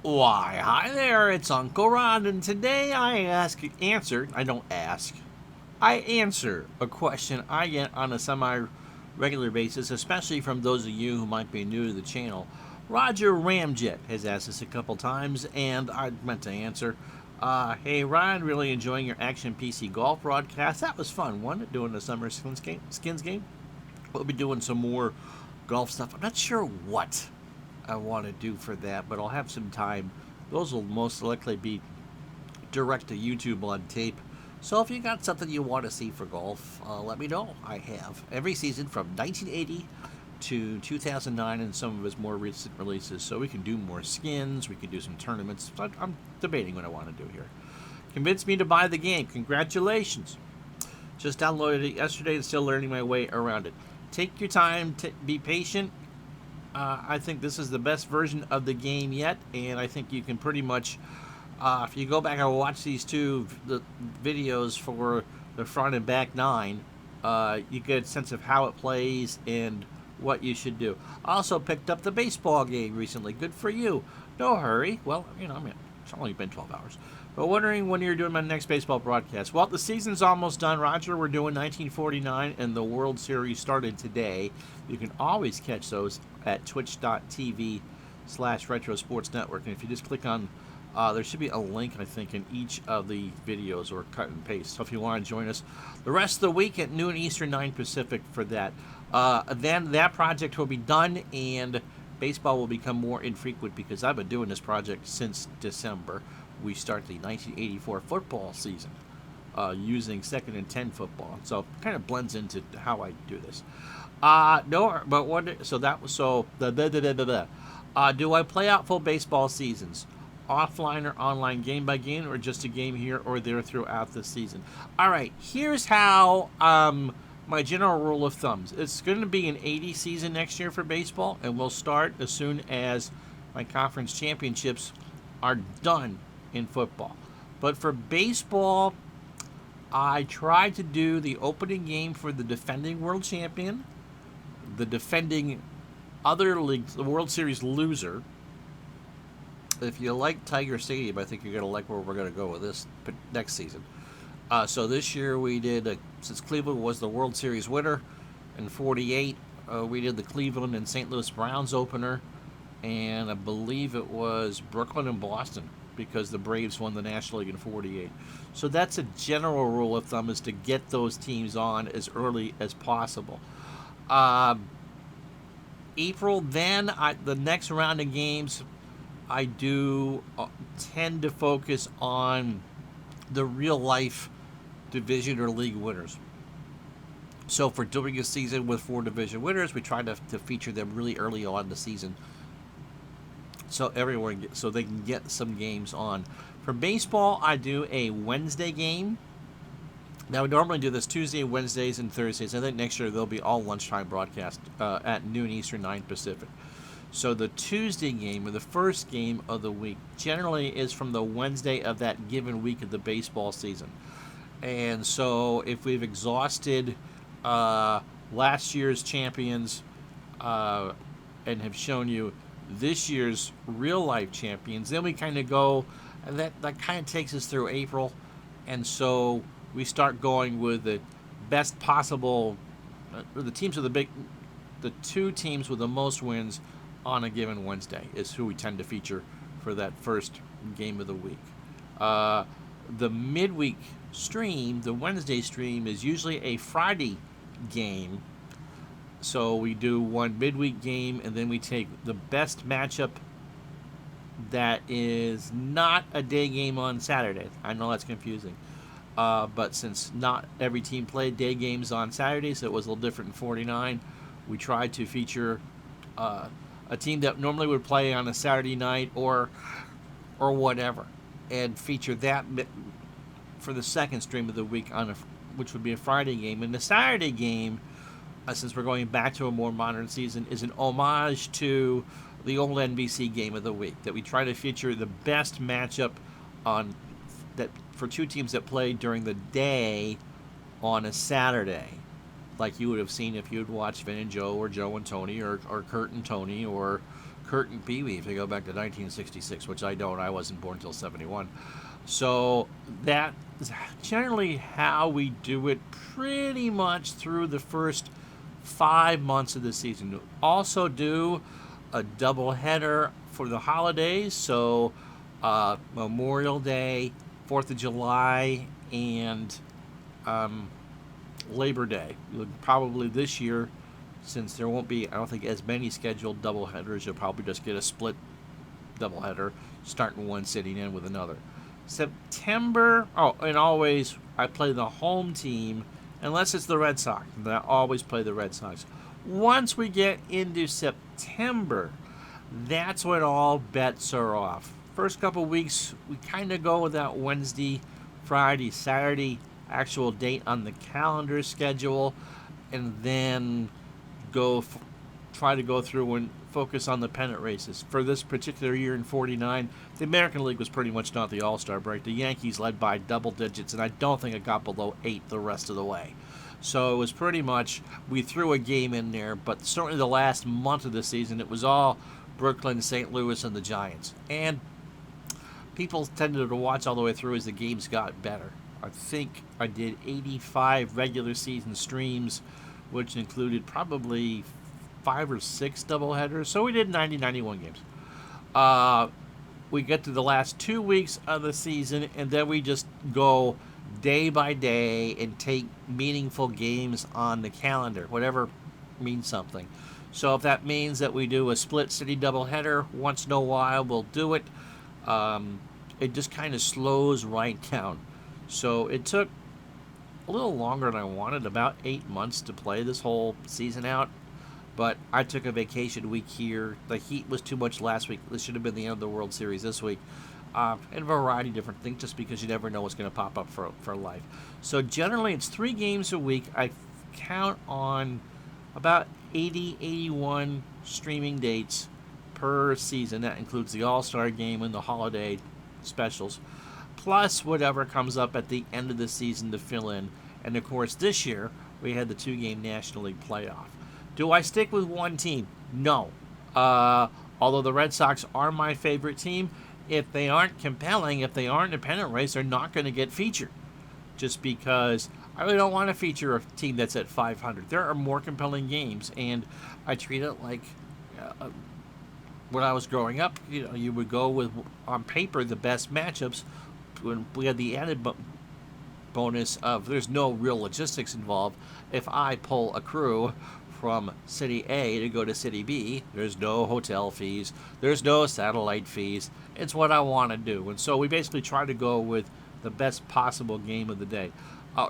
Why, hi there, it's Uncle Ron, and today I answer a question I get on a semi-regular basis, especially from those of you who might be new to the channel. Roger Ramjet has asked us a couple times, and I meant to answer. Hey Ryan, really enjoying your Action PC golf broadcast. That was fun, wasn't it, doing the summer skins game? We'll be doing some more golf stuff. I'm not sure what I want to do for that, but I'll have some time. Those will most likely be direct to YouTube on tape. So if you got something you want to see for golf, let me know. I have every season from 1980 to 2009 and some of his more recent releases. So we can do more skins, we can do some tournaments. I'm debating what I want to do here. Convinced me to buy the game. Congratulations. Just downloaded it yesterday and still learning my way around it. Take your time, be patient. I think this is the best version of the game yet, and I think you can pretty much, if you go back and watch these the videos for the front and back nine, you get a sense of how it plays and what you should do. I also picked up the baseball game recently. Good for you. No hurry. Well, it's only been 12 hours. But wondering when you're doing my next baseball broadcast. Well, the season's almost done, Roger. We're doing 1949, and the World Series started today. You can always catch those at twitch.tv/Retro Sports Network. And if you just click on, there should be a link, I think, in each of the videos, or cut and paste. So if you want to join us the rest of the week at noon Eastern, 9 Pacific for that. Then that project will be done, and baseball will become more infrequent because I've been doing this project since December. We start the 1984 football season using 2nd and 10 football, so it kind of blends into how I do this. No, but what? So that was so. Do I play out full baseball seasons, offline or online, game by game, or just a game here or there throughout the season? All right, here's how. My general rule of thumbs. It's going to be an 80 season next year for baseball, and we'll start as soon as my conference championships are done in football. But for baseball, I tried to do the opening game for the defending world champion, the defending other leagues, the World Series loser. If you like Tiger Stadium, I think you're going to like where we're going to go with this next season. So this year we did, since Cleveland was the World Series winner in 48, we did the Cleveland and St. Louis Browns opener, and I believe it was Brooklyn and Boston because the Braves won the National League in 48. So that's a general rule of thumb, is to get those teams on as early as possible. April, then the next round of games, I do tend to focus on the real life division or league winners. So for doing a season with 4 division winners, we try to feature them really early on in the season, so so they can get some games on. For baseball, I do a Wednesday game. Now we normally do this Tuesday, Wednesdays, and Thursdays. I think next year they'll be all lunchtime broadcast at noon Eastern, 9 Pacific. So the Tuesday game, or the first game of the week, generally is from the Wednesday of that given week of the baseball season. And so if we've exhausted last year's champions and have shown you this year's real-life champions, then we kind of go, and that kind of takes us through April. And so we start going with the best possible, the 2 teams with the most wins on a given Wednesday is who we tend to feature for that first game of the week. The midweek stream, the Wednesday stream, is usually a Friday game. So we do one midweek game, and then we take the best matchup that is not a day game on Saturday. I know that's confusing. But since not every team played day games on Saturdays, so it was a little different in 49, we tried to feature a team that normally would play on a Saturday night or whatever, and feature that for the second stream of the week which would be a Friday game. And the Saturday game, since we're going back to a more modern season, is an homage to the old NBC game of the week, that we try to feature the best matchup for 2 teams that played during the day on a Saturday, like you would have seen if you had watched Vin and Joe, or Joe and Tony, or Kurt and Tony, or Curtin Pee Wee if you go back to 1966, which I don't. I wasn't born until 71. So that's generally how we do it pretty much through the first 5 months of the season. Also do a doubleheader for the holidays, so Memorial Day, 4th of July, and Labor Day. Probably this year, since there won't be, I don't think, as many scheduled doubleheaders, you'll probably just get a split doubleheader, starting one, sitting in with another. September, and always I play the home team, unless it's the Red Sox. And I always play the Red Sox. Once we get into September, that's when all bets are off. First couple weeks, we kind of go with that Wednesday, Friday, Saturday actual date on the calendar schedule, and then try to go through and focus on the pennant races. For this particular year in 49, the American League was pretty much not the All-Star break. The Yankees led by double digits, and I don't think it got below 8 the rest of the way. So it was pretty much, we threw a game in there, but certainly the last month of the season, it was all Brooklyn, St. Louis, and the Giants. And people tended to watch all the way through as the games got better. I think I did 85 regular season streams, which included probably 5 or 6 doubleheaders. So we did 90, 91 games. We get to the last 2 weeks of the season, and then we just go day by day and take meaningful games on the calendar, whatever means something. So if that means that we do a split city doubleheader once in a while, we'll do it. It just kind of slows right down. So it took a little longer than I wanted, about 8 months to play this whole season out. But I took a vacation week here. The heat was too much last week. This should have been the end of the World Series this week. And a variety of different things, just because you never know what's going to pop up for life. So generally, it's 3 games a week. I count on about 80, 81 streaming dates per season. That includes the All-Star game and the holiday specials, plus whatever comes up at the end of the season to fill in. And of course, this year, we had the 2-game National League playoff. Do I stick with one team? No. Although the Red Sox are my favorite team, if they aren't compelling, if they aren't in a pennant race, they're not going to get featured. Just because I really don't want to feature a team that's at 500. There are more compelling games, and I treat it like when I was growing up, you would go with, on paper, the best matchups. When we had the added bonus of there's no real logistics involved. If I pull a crew from City A to go to City B, there's no hotel fees, there's no satellite fees. It's what I want to do. And so we basically try to go with the best possible game of the day.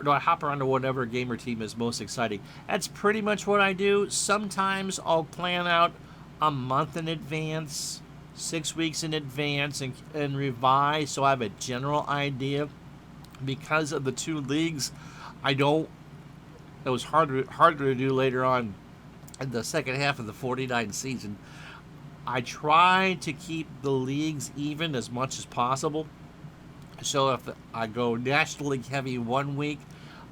Do I hop around to whatever game or team is most exciting? That's pretty much what I do. Sometimes I'll plan out a month in advance, 6 weeks in advance, and revise so I have a general idea. Because of the 2 leagues, it was harder to do later on in the second half of the 49 season. I try to keep the leagues even as much as possible. So if I go National League heavy one week,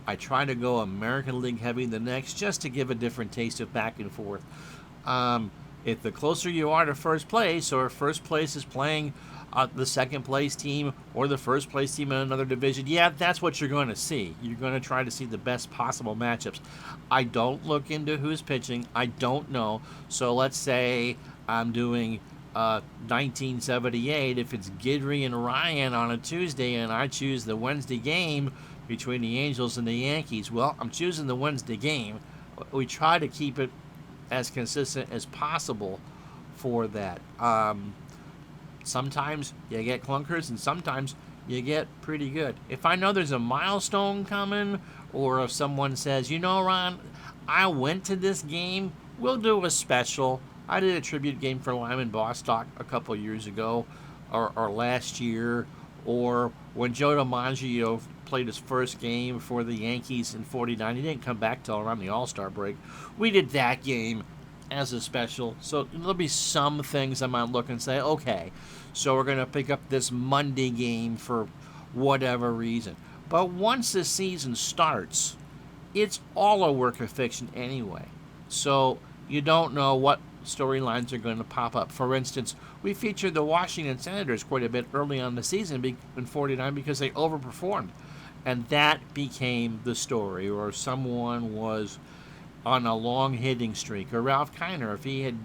I try to go American League heavy the next, just to give a different taste of back and forth. If the closer you are to first place, or first place is playing the second place team or the first place team in another division, that's what you're going to see. You're going to try to see the best possible matchups. I don't look into who's pitching. I don't know. So let's say I'm doing 1978. If it's Guidry and Ryan on a Tuesday and I choose the Wednesday game between the Angels and the Yankees, well, I'm choosing the Wednesday game. We try to keep it as consistent as possible for that. Sometimes you get clunkers, and sometimes you get pretty good. If I know there's a milestone coming, or if someone says, Ron, I went to this game, we'll do a special. I did a tribute game for Lyman Bostock a couple years ago, or last year, or when Joe DiMaggio played his first game for the Yankees in 49. He didn't come back till around the All-Star break. We did that game as a special. So there'll be some things I might look and say, okay, so we're going to pick up this Monday game for whatever reason. But once the season starts, it's all a work of fiction anyway. So you don't know what storylines are going to pop up. For instance, we featured the Washington Senators quite a bit early on in the season in 49 because they overperformed. And that became the story. Or someone was on a long hitting streak. Or Ralph Kiner, if he had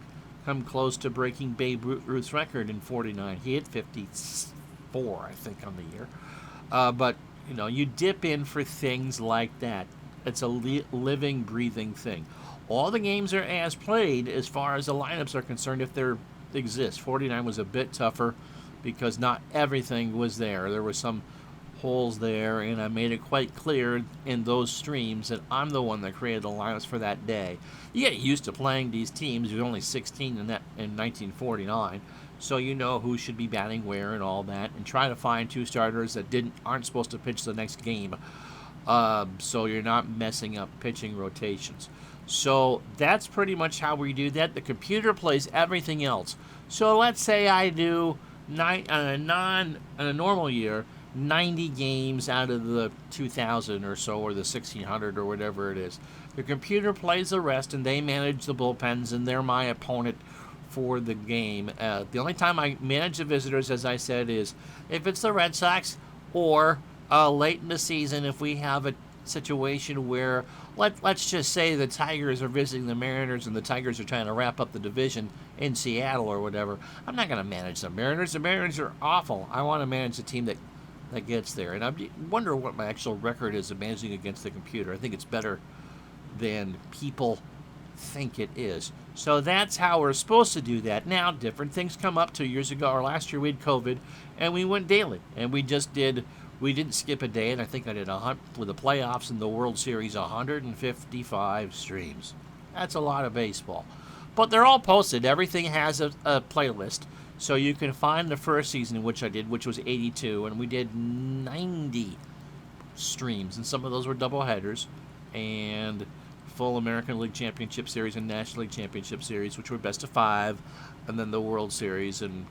come close to breaking Babe Ruth's record in 49. He hit 54, I think, on the year. But, you dip in for things like that. It's a living, breathing thing. All the games are as played as far as the lineups are concerned if they exist. 49 was a bit tougher because not everything was there. There were some holes there, and I made it quite clear in those streams that I'm the one that created the lineups for that day. You get used to playing these teams. There's only 16 in 1949, so you know who should be batting where and all that, and try to find two starters that aren't supposed to pitch the next game, so you're not messing up pitching rotations. So that's pretty much how we do that. The computer plays everything else. So let's say I do on a normal year, 90 games out of the 2,000 or so, or the 1,600 or whatever it is. The computer plays the rest, and they manage the bullpens, and they're my opponent for the game. The only time I manage the visitors, as I said, is if it's the Red Sox or late in the season if we have a situation where, let's just say the Tigers are visiting the Mariners and the Tigers are trying to wrap up the division in Seattle or whatever. I'm not going to manage the Mariners. The Mariners are awful. I want to manage the team that gets there. And I wonder what my actual record is of managing against the computer. I think it's better than people think it is. So that's how we're supposed to do that. Now, different things come up. 2 years ago, or last year, we had COVID, and we went daily. And we didn't skip a day, and I think I did with the playoffs and the World Series, 155 streams. That's a lot of baseball. But they're all posted. Everything has a playlist. So you can find the first season, which I did, which was 82, and we did 90 streams, and some of those were double headers, and full American League Championship Series and National League Championship Series, which were best of 5, and then the World Series. And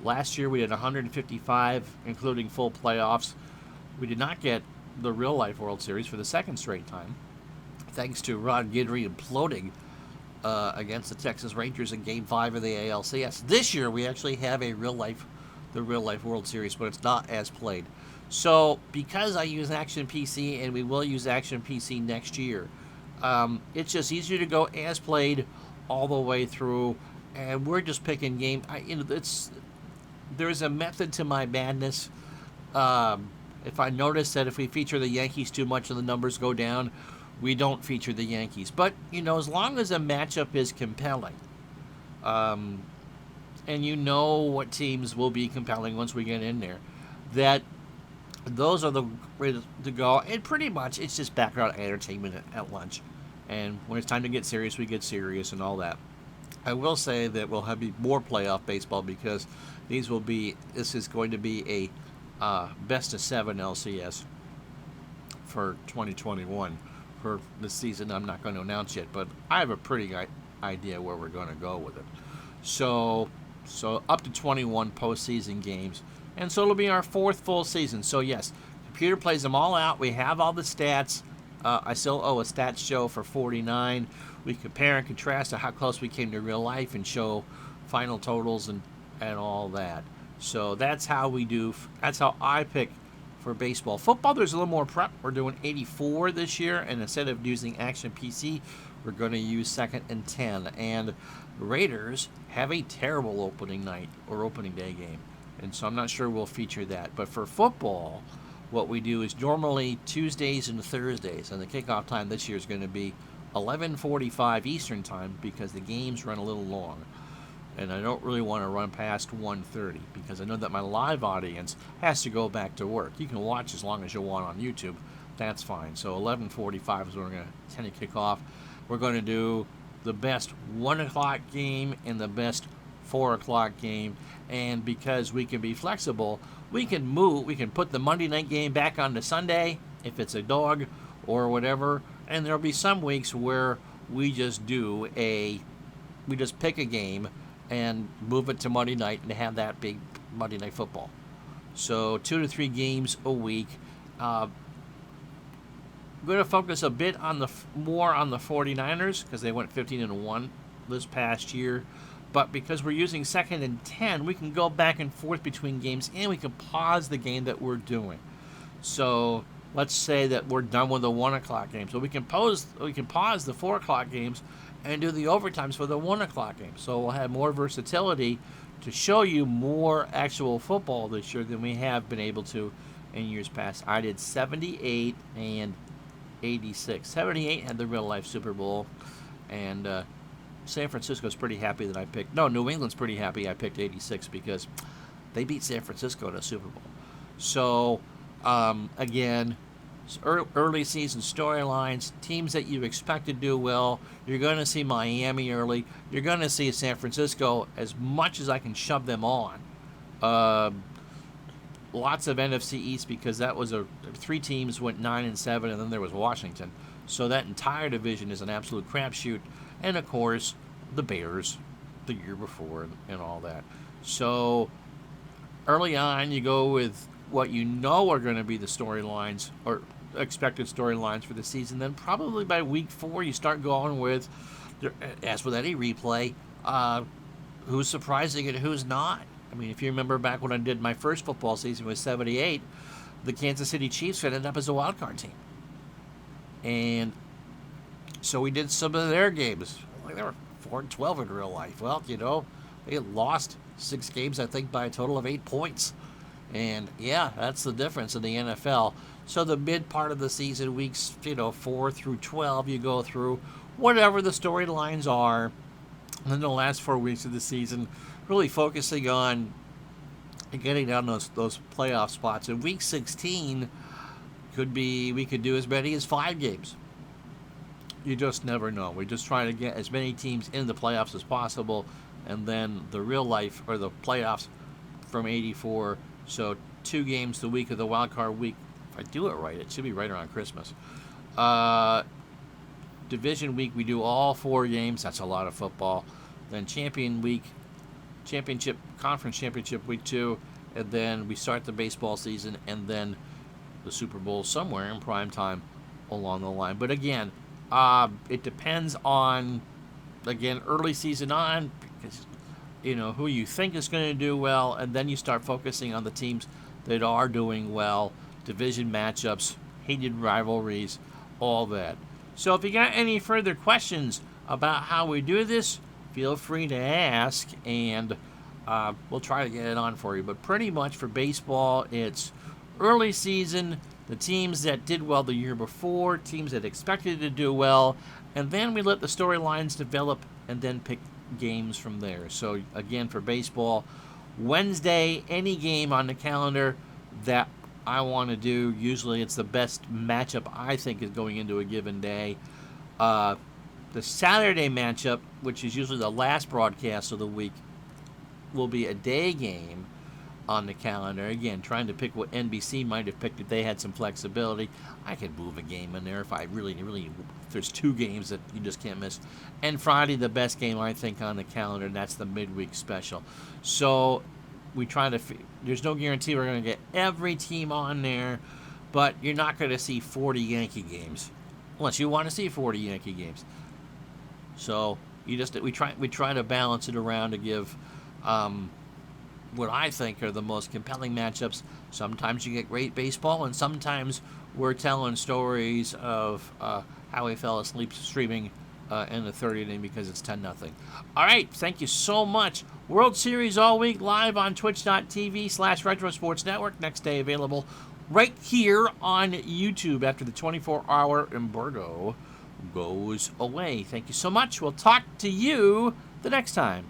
last year we had 155, including full playoffs. We did not get the real-life World Series for the second straight time, thanks to Ron Guidry imploding against the Texas Rangers in Game 5 of the ALCS. This year we actually have the real-life World Series, but it's not as played. So because I use Action PC, and we will use Action PC next year, it's just easier to go as played all the way through, and we're just picking game. There's a method to my madness. If I notice that if we feature the Yankees too much and the numbers go down, we don't feature the Yankees. But, as long as a matchup is compelling, and what teams will be compelling once we get in there, that those are the way to go. And pretty much it's just background entertainment at lunch. And when it's time to get serious, we get serious and all that. I will say that we'll have more playoff baseball because this is going to be a best of 7 LCS for 2021. For the season, I'm not going to announce yet, but I have a pretty good idea where we're going to go with it. So up to 21 postseason games, and so it'll be our 4th full season. So yes, computer plays them all out. We have all the stats. I still owe a stats show for 49. We compare and contrast to how close we came to real life and show final totals and all that. So that's how we do. That's how I pick for baseball. Football, there's a little more prep. We're doing 84 this year, and instead of using Action PC, we're going to use 2nd and 10. And Raiders have a terrible opening night or opening day game, and so I'm not sure we'll feature that. But for football, what we do is normally Tuesdays and Thursdays, and the kickoff time this year is going to be 11:45 Eastern time because the games run a little long. And I don't really want to run past 1:30 because I know that my live audience has to go back to work. You can watch as long as you want on YouTube. That's fine. So 11:45 is when we're going to tend to kick off. We're going to do the best 1 o'clock game and the best 4 o'clock game. And because we can be flexible, we can put the Monday night game back on to Sunday if it's a dog or whatever. And there'll be some weeks where we just pick a game and move it to Monday night and have that big Monday Night Football. So 2 to 3 games a week. I'm going to focus a bit more on the 49ers because they went 15-1 this past year. But because we're using 2nd and 10, we can go back and forth between games, and we can pause the game that we're doing. So let's say that we're done with the 1 o'clock game. So we can pause the 4 o'clock games and do the overtimes for the 1 o'clock games. So we'll have more versatility to show you more actual football this year than we have been able to in years past. I did 78 and 86. 78 had the real life Super Bowl, and San Francisco's pretty happy that I picked. No, New England's pretty happy I picked 86 because they beat San Francisco in a Super Bowl. So, again, early season storylines, teams that you expect to do well. You're going to see Miami early. You're going to see San Francisco as much as I can shove them on. Lots of NFC East because that was 3 teams went 9-7, and then there was Washington. So that entire division is an absolute crapshoot. And, of course, the Bears the year before and all that. So early on, you go with what you know are going to be the storylines or expected storylines for the season. Then probably by week 4, you start going with, as with any replay, who's surprising and who's not. I mean, if you remember back when I did my first football season with 78, the Kansas City Chiefs ended up as a wild card team. And so we did some of their games. Like they were 4-12 in real life. Well, they lost 6 games, I think, by a total of 8 points. And yeah, that's the difference in the NFL. So the mid part of the season, weeks 4 through 12, you go through whatever the storylines are. And then the last 4 weeks of the season, really focusing on getting down those playoff spots. In week 16, we could do as many as 5 games. You just never know. We're just trying to get as many teams in the playoffs as possible, and then the real life or the playoffs from 84. So 2 games the week of the wild card week. If I do it right, it should be right around Christmas. Division week, we do all 4 games. That's a lot of football. Then conference championship week 2, and then we start the baseball season, and then the Super Bowl somewhere in prime time along the line. But again, it depends on, early season on, because, who you think is going to do well, and then you start focusing on the teams that are doing well, division matchups, hated rivalries, all that. So if you got any further questions about how we do this, feel free to ask, and we'll try to get it on for you. But pretty much for baseball, it's early season, the teams that did well the year before, teams that expected to do well, and then we let the storylines develop and then pick games from there. So again, for baseball, Wednesday, any game on the calendar that I want to do, usually it's the best matchup I think is going into a given day. The Saturday matchup, which is usually the last broadcast of the week, will be a day game on the calendar. Again, trying to pick what NBC might have picked if they had some flexibility. I could move a game in there if I really, there's 2 games that you just can't miss. And Friday, the best game I think on the calendar, and that's the midweek special. So we try to, there's no guarantee we're going to get every team on there, but you're not going to see 40 Yankee games unless you want to see 40 Yankee games. So we try to balance it around to give what I think are the most compelling matchups. Sometimes you get great baseball, and sometimes we're telling stories of how we fell asleep streaming in the 30th inning because it's 10-0. All right, thank you so much. World Series all week live on twitch.tv/Retro Sports Network. Next day available right here on YouTube after the 24-hour embargo goes away. Thank you so much. We'll talk to you the next time.